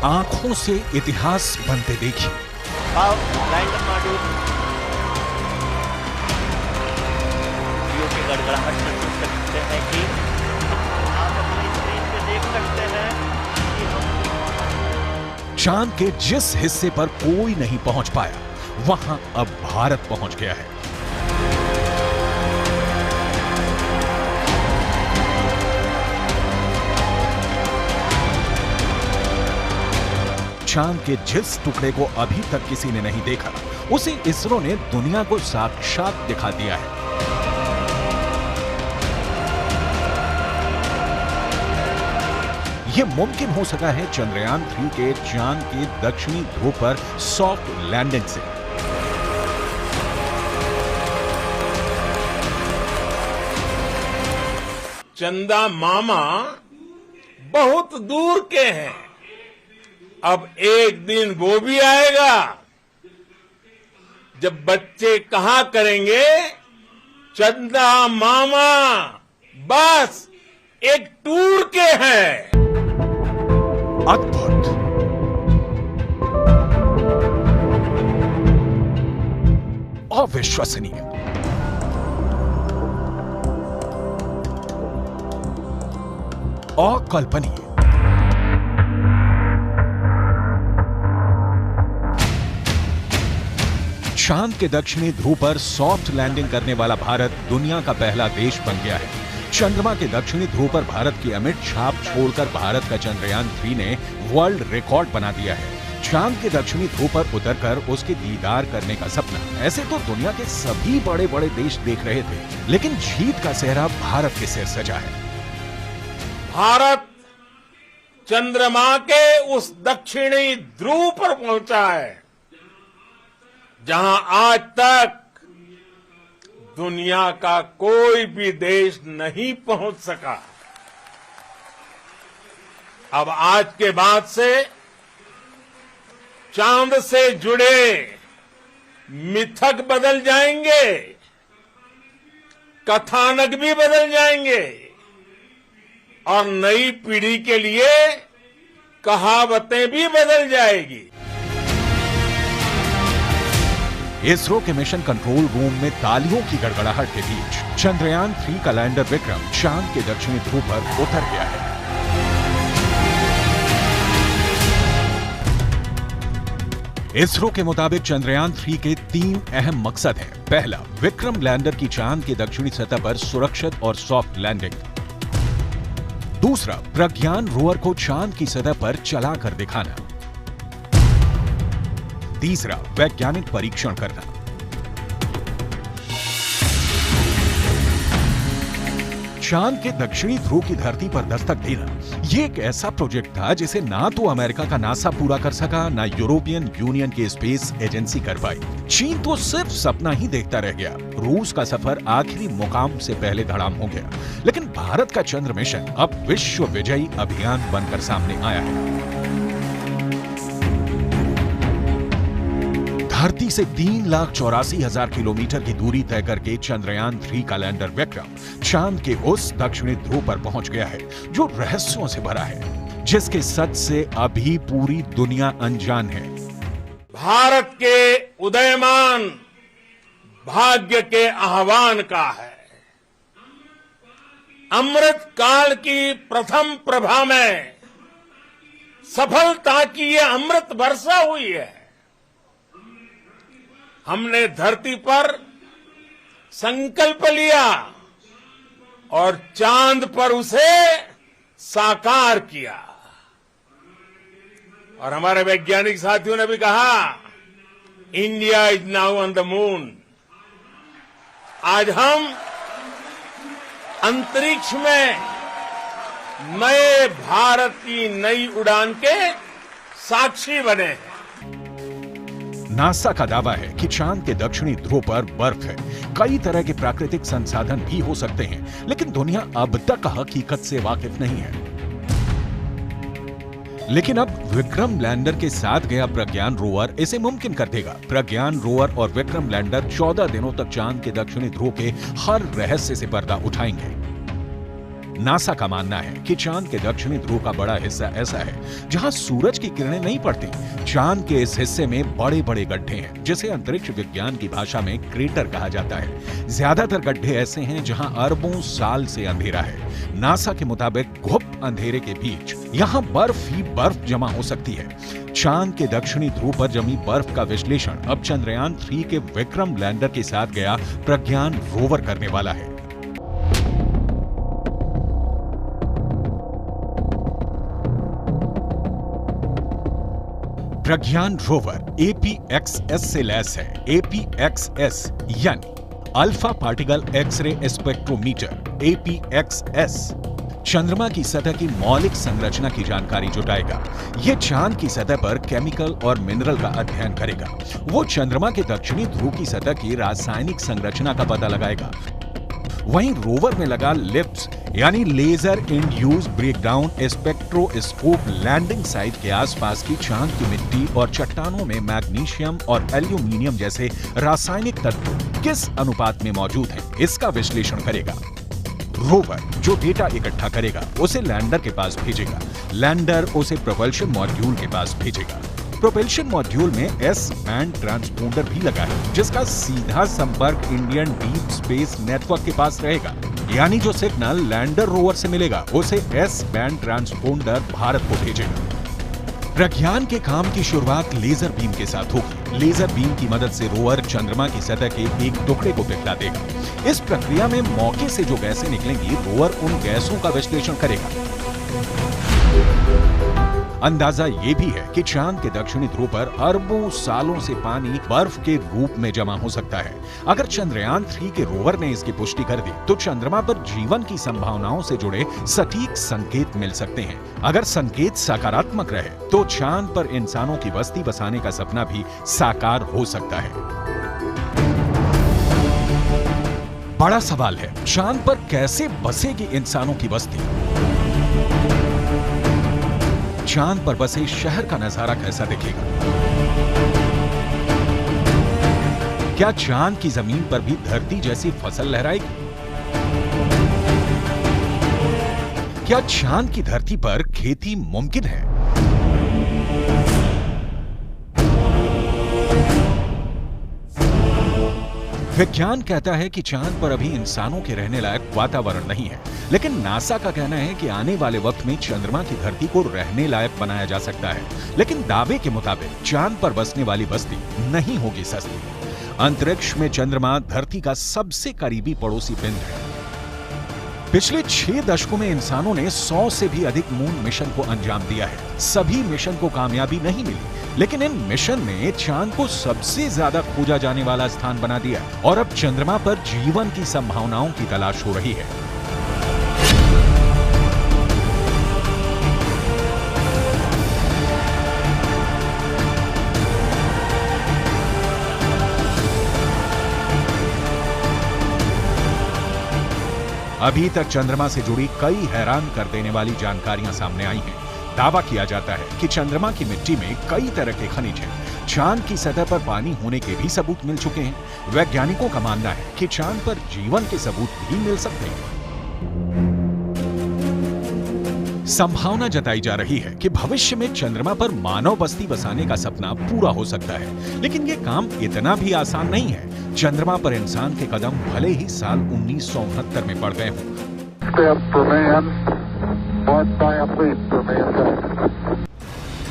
आंखों से इतिहास बनते देखिए। लैंडर मॉड्यूल के गड़गड़ाहट से सुन सकते हैं कि आप अपनी स्क्रीन पे देख सकते हैं कि हम चांद के जिस हिस्से पर कोई नहीं पहुंच पाया, वहां अब भारत पहुंच गया है। चांद के जिस टुकड़े को अभी तक किसी ने नहीं देखा, उसे इसरो ने दुनिया को साक्षात दिखा दिया है। यह मुमकिन हो सका है चंद्रयान 3 के चांद के दक्षिणी ध्रुव पर सॉफ्ट लैंडिंग से। चंदा मामा बहुत दूर के हैं, अब एक दिन वो भी आएगा जब बच्चे कहा करेंगे, चंदा मामा बस एक टूर के हैं। अद्भुत, अविश्वसनीय, अकल्पनीय। चांद के दक्षिणी ध्रुव पर सॉफ्ट लैंडिंग करने वाला भारत दुनिया का पहला देश बन गया है। चंद्रमा के दक्षिणी ध्रुव पर भारत की अमिट छाप छोड़कर भारत का चंद्रयान 3 ने वर्ल्ड रिकॉर्ड बना दिया है। चांद के दक्षिणी ध्रुव पर उतरकर उसके दीदार करने का सपना ऐसे तो दुनिया के सभी बड़े बड़े देश देख रहे थे, लेकिन जीत का सेहरा भारत के सिर सजा है। भारत चंद्रमा के उस दक्षिणी ध्रुव पर पहुंचा है जहां आज तक दुनिया का कोई भी देश नहीं पहुंच सका। अब आज के बाद से चांद से जुड़े मिथक बदल जाएंगे, कथानक भी बदल जाएंगे और नई पीढ़ी के लिए कहावतें भी बदल जाएगी। इसरो के मिशन कंट्रोल रूम में तालियों की गड़गड़ाहट के बीच चंद्रयान 3 का लैंडर विक्रम चांद के दक्षिणी ध्रुव पर उतर गया है। इसरो के मुताबिक चंद्रयान 3 के 3 अहम मकसद हैं। पहला, विक्रम लैंडर की चांद की दक्षिणी सतह पर सुरक्षित और सॉफ्ट लैंडिंग। दूसरा, प्रज्ञान रोवर को चांद की सतह पर चलाकर दिखाना। तीसरा, वैज्ञानिक परीक्षण करना। चांद के दक्षिणी ध्रुव की धरती पर दस्तक देना, यह एक ऐसा प्रोजेक्ट था जिसे ना तो अमेरिका का नासा पूरा कर सका, ना यूरोपियन यूनियन की स्पेस एजेंसी कर पाई। चीन तो सिर्फ सपना ही देखता रह गया। रूस का सफर आखिरी मुकाम से पहले धड़ाम हो गया, लेकिन भारत का चंद्र मिशन अब विश्व विजयी अभियान बनकर सामने आया है। धरती से 3,84,000 किलोमीटर की दूरी तय करके चंद्रयान 3 का लैंडर विक्रम चांद के उस दक्षिणी ध्रुव पर पहुंच गया है जो रहस्यों से भरा है, जिसके सच से अभी पूरी दुनिया अनजान है। भारत के उदयमान भाग्य के आह्वान का है। अमृत काल की प्रथम प्रभा में सफलता की ये अमृत वर्षा हुई है। हमने धरती पर संकल्प लिया और चांद पर उसे साकार किया। और हमारे वैज्ञानिक साथियों ने भी कहा, India is now on the moon. आज हम अंतरिक्ष में नए भारत की नई उड़ान के साक्षी बने हैं। नासा का दावा है कि चांद के दक्षिणी ध्रुव पर बर्फ है। कई तरह के प्राकृतिक संसाधन भी हो सकते हैं, लेकिन दुनिया अब तक हकीकत से वाकिफ नहीं है। लेकिन अब विक्रम लैंडर के साथ गया प्रज्ञान रोवर इसे मुमकिन कर देगा। प्रज्ञान रोवर और विक्रम लैंडर 14 दिनों तक चांद के दक्षिणी ध्रुव के हर रहस्य से पर्दा उठाएंगे। नासा का मानना है कि चांद के दक्षिणी ध्रुव का बड़ा हिस्सा ऐसा है जहां सूरज की किरणें नहीं पड़ती। चांद के इस हिस्से में बड़े बड़े गड्ढे हैं जिसे अंतरिक्ष विज्ञान की भाषा में क्रेटर कहा जाता है। ज्यादातर गड्ढे ऐसे हैं जहां अरबों साल से अंधेरा है। नासा के मुताबिक गुप्त अंधेरे के बीच यहाँ बर्फ ही बर्फ जमा हो सकती है। चांद के दक्षिणी ध्रुव पर जमी बर्फ का विश्लेषण अब चंद्रयान 3 के विक्रम लैंडर के साथ गया प्रज्ञान रोवर करने वाला है। प्रज्ञान रोवर APXS से लैस है। APXS यानी alpha particle x-ray spectrometer. APXS चंद्रमा की सतह की मौलिक संरचना की जानकारी जुटाएगा। यह चांद की सतह पर केमिकल और मिनरल का अध्ययन करेगा। वो चंद्रमा के दक्षिणी ध्रुव की सतह की रासायनिक संरचना का पता लगाएगा। वहीं रोवर में लगा लिप्स यानी laser induced breakdown spectroscope landing site के आसपास की चांद की मिट्टी और चट्टानों में मैग्नीशियम और एल्यूमिनियम जैसे रासायनिक तत्व किस अनुपात में मौजूद हैं, इसका विश्लेषण करेगा। रोवर जो डेटा इकट्ठा करेगा उसे लैंडर के पास भेजेगा। लैंडर उसे प्रोपल्शन मॉड्यूल के पास भेजेगा। प्रोपल्शन मॉड्यूल में एस बैंड ट्रांसपोंडर भी लगा है जिसका सीधा संपर्क इंडियन डीप स्पेस नेटवर्क के पास रहेगा। यानी जो सिग्नल लैंडर रोवर से मिलेगा उसे एस बैंड ट्रांसपोंडर भारत को भेजेगा। प्रज्ञान के काम की शुरुआत लेजर बीम के साथ होगी। लेजर बीम की मदद से रोवर चंद्रमा की सतह के एक टुकड़े को पिघला देगा। इस प्रक्रिया में मौके से जो गैसें निकलेंगी रोवर उन गैसों का विश्लेषण करेगा। अंदाजा ये भी है कि चांद के दक्षिणी ध्रुव पर अरबों सालों से पानी बर्फ के रूप में जमा हो सकता है। अगर चंद्रयान 3 के रोवर ने इसकी पुष्टि कर दी तो चंद्रमा पर जीवन की संभावनाओं से जुड़े सटीक संकेत मिल सकते हैं। अगर संकेत सकारात्मक रहे तो चांद पर इंसानों की बस्ती बसाने का सपना भी साकार हो सकता है। बड़ा सवाल है, चांद पर कैसे बसेगी इंसानों की बस्ती? चांद पर बसे शहर का नजारा कैसा दिखेगा? क्या चांद की जमीन पर भी धरती जैसी फसल लहराएगी? क्या चांद की धरती पर खेती मुमकिन है? विज्ञान कहता है कि चांद पर अभी इंसानों के रहने लायक वातावरण नहीं है, लेकिन नासा का कहना है कि आने वाले वक्त में चंद्रमा की धरती को रहने लायक बनाया जा सकता है। लेकिन दावे के मुताबिक चांद पर बसने वाली बस्ती नहीं होगी सस्ती। अंतरिक्ष में चंद्रमा धरती का सबसे करीबी पड़ोसी पिंड है। पिछले 6 दशकों में इंसानों ने 100 से भी अधिक मून मिशन को अंजाम दिया है। सभी मिशन को कामयाबी नहीं मिली, लेकिन इन मिशन ने चांद को सबसे ज्यादा खोजा जाने वाला स्थान बना दिया और अब चंद्रमा पर जीवन की संभावनाओं की तलाश हो रही है। अभी तक चंद्रमा से जुड़ी कई हैरान कर देने वाली जानकारियां सामने आई हैं। दावा किया जाता है कि चंद्रमा की मिट्टी में कई तरह के खनिज हैं। चांद की सतह पर पानी होने के भी सबूत मिल चुके हैं। वैज्ञानिकों का मानना है कि चांद पर जीवन के सबूत भी मिल सकते हैं। संभावना जताई जा रही है कि भविष्य में चंद्रमा पर मानव बस्ती बसाने का सपना पूरा हो सकता है, लेकिन ये काम इतना भी आसान नहीं है। चंद्रमा पर इंसान के कदम भले ही साल 1969 में पड़ गए हों,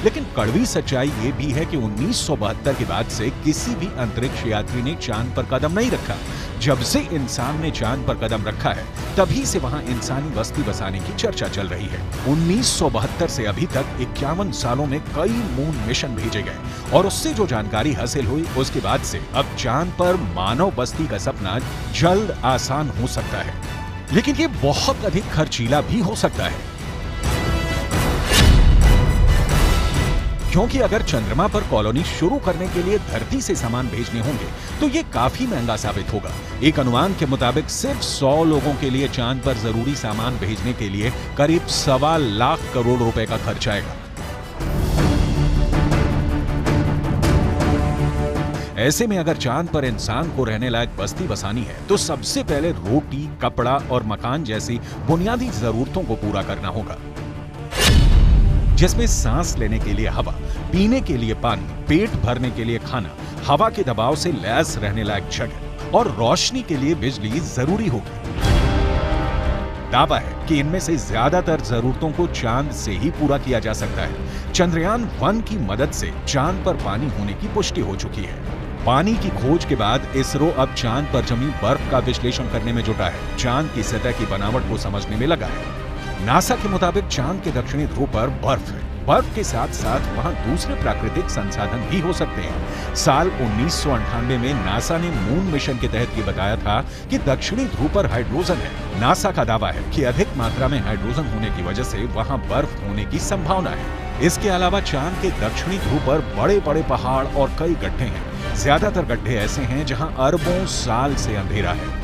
लेकिन कड़वी सच्चाई ये भी है कि 1972 के बाद से किसी भी अंतरिक्ष यात्री ने चांद पर कदम नहीं रखा। जब से इंसान ने चांद पर कदम रखा है तभी से वहां इंसानी बस्ती बसाने की चर्चा चल रही है। 1972 से अभी तक 51 सालों में कई मून मिशन भेजे गए और उससे जो जानकारी हासिल हुई उसके बाद से अब चांद पर मानव बस्ती का सपना जल्द आसान हो सकता है, लेकिन ये बहुत अधिक खर्चीला भी हो सकता है। क्योंकि अगर चंद्रमा पर कॉलोनी शुरू करने के लिए धरती से सामान भेजने होंगे तो ये काफी महंगा साबित होगा। एक अनुमान के मुताबिक सिर्फ 100 लोगों के लिए चांद पर जरूरी सामान भेजने के लिए करीब 1.25 लाख करोड़ रुपए का खर्च आएगा। ऐसे में अगर चांद पर इंसान को रहने लायक बस्ती बसानी है तो सबसे पहले रोटी, कपड़ा और मकान जैसी बुनियादी जरूरतों को पूरा करना होगा, जिसमें सांस लेने के लिए हवा, पीने के लिए पानी, पेट भरने के लिए खाना, हवा के दबाव से लैस रहने लायक जगह और रोशनी के लिए बिजली जरूरी होगी। दावा है कि इनमें से ज्यादातर जरूरतों को चांद से ही पूरा किया जा सकता है। चंद्रयान 1 की मदद से चांद पर पानी होने की पुष्टि हो चुकी है। पानी की खोज के बाद इसरो अब चांद पर जमी बर्फ का विश्लेषण करने में जुटा है, चांद की सतह की बनावट को समझने में लगा है। नासा के मुताबिक चांद के दक्षिणी ध्रुव पर बर्फ है। बर्फ के साथ साथ वहां दूसरे प्राकृतिक संसाधन भी हो सकते हैं। साल 1998 में नासा ने मून मिशन के तहत ये बताया था कि दक्षिणी ध्रुव पर हाइड्रोजन है। नासा का दावा है कि अधिक मात्रा में हाइड्रोजन होने की वजह से वहां बर्फ होने की संभावना है। इसके अलावा चांद के दक्षिणी ध्रुव पर बड़े बड़े पहाड़ और कई गड्ढे हैं। ज्यादातर गड्ढे ऐसे हैं जहां अरबों साल से अंधेरा है।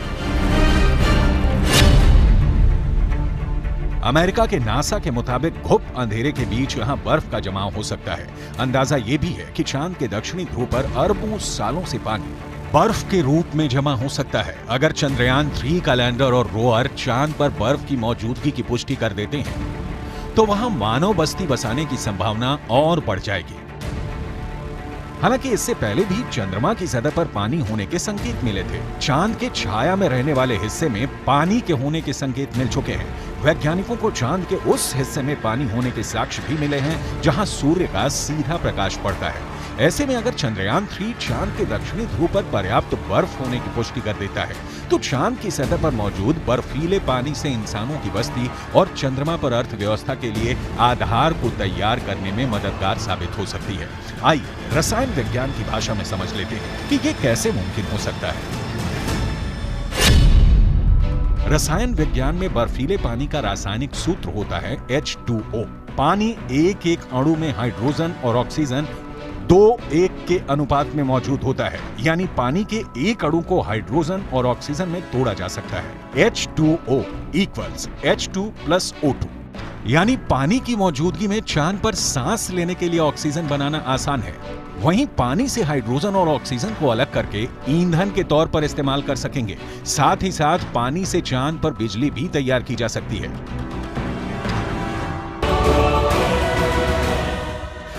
अमेरिका के नासा के मुताबिक घुप अंधेरे के बीच यहां बर्फ का जमाव हो सकता है। अंदाजा यह भी है कि चांद के दक्षिणी ध्रुव पर अरबों सालों से पानी बर्फ के रूप में जमा हो सकता है। अगर चंद्रयान 3 का लैंडर और रोवर चांद पर बर्फ की मौजूदगी की पुष्टि कर देते हैं तो वहां मानव बस्ती बसाने की संभावना और बढ़ जाएगी। हालांकि इससे पहले भी चंद्रमा की सतह पर पानी होने के संकेत मिले थे। चांद के छाया में रहने वाले हिस्से में पानी के होने के संकेत मिल चुके हैं। वैज्ञानिकों को चांद के उस हिस्से में पानी होने के साक्ष्य भी मिले हैं जहां सूर्य का सीधा प्रकाश पड़ता है। ऐसे में अगर चंद्रयान 3 चांद के दक्षिणी ध्रुव पर पर्याप्त बर्फ होने की पुष्टि कर देता है तो चांद की सतह पर मौजूद बर्फीले पानी से इंसानों की बस्ती और चंद्रमा पर अर्थव्यवस्था के लिए आधार को तैयार करने में मददगार साबित हो सकती है। आइए रसायन विज्ञान की भाषा में समझ लेते हैं कि ये कैसे मुमकिन हो सकता है। रसायन विज्ञान में बर्फीले पानी का रासायनिक सूत्र होता है H2O। पानी एक एक अणु में हाइड्रोजन और ऑक्सीजन 2:1 के अनुपात में मौजूद होता है, यानी पानी के एक अणु को हाइड्रोजन और ऑक्सीजन में तोड़ा जा सकता है। H2O = H2 + O2, यानी पानी की मौजूदगी में चांद पर सांस लेने के लिए ऑक्सीजन बनाना आसान है। वहीं पानी से हाइड्रोजन और ऑक्सीजन को अलग करके ईंधन के तौर पर इस्तेमाल कर सकेंगे। साथ ही साथ पानी से चांद पर बिजली भी तैयार की जा सकती है।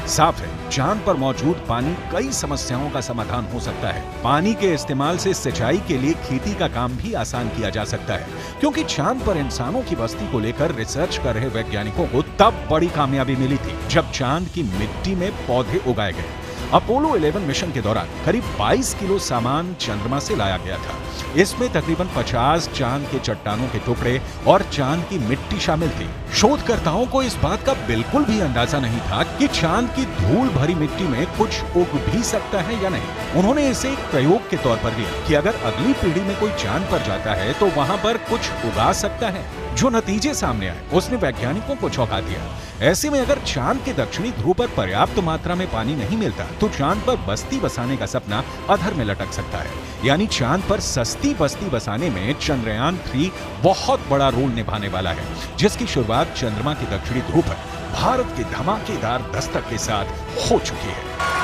साफ है, चांद पर मौजूद पानी कई समस्याओं का समाधान हो सकता है। पानी के इस्तेमाल से सिंचाई के लिए खेती का काम भी आसान किया जा सकता है, क्योंकि चांद पर इंसानों की बस्ती को लेकर रिसर्च कर रहे वैज्ञानिकों को तब बड़ी कामयाबी मिली थी जब चांद की मिट्टी में पौधे उगाए गए। अपोलो 11 मिशन के दौरान करीब 22 किलो सामान चंद्रमा से लाया गया था। इसमें तकरीबन 50 चांद के चट्टानों के टुकड़े और चांद की मिट्टी शामिल थी। शोधकर्ताओं को इस बात का बिल्कुल भी अंदाजा नहीं था कि चांद की धूल भरी मिट्टी में कुछ उग भी सकता है या नहीं। उन्होंने इसे एक प्रयोग के तौर पर लिया कि अगर अगली पीढ़ी में कोई चांद पर जाता है तो वहां पर कुछ उगा सकता है। जो नतीजे सामने आए उसने वैज्ञानिकों को चौंका दिया। ऐसे में अगर चांद के दक्षिणी ध्रुव पर पर्याप्त मात्रा में पानी नहीं मिलता तो चांद पर बस्ती बसाने का सपना अधर में लटक सकता है। यानी चांद पर सस्ती बस्ती बसाने में चंद्रयान 3 बहुत बड़ा रोल निभाने वाला है, जिसकी शुरुआत चंद्रमा के दक्षिणी ध्रुव पर भारत के धमाकेदार दस्तक के साथ हो चुकी है।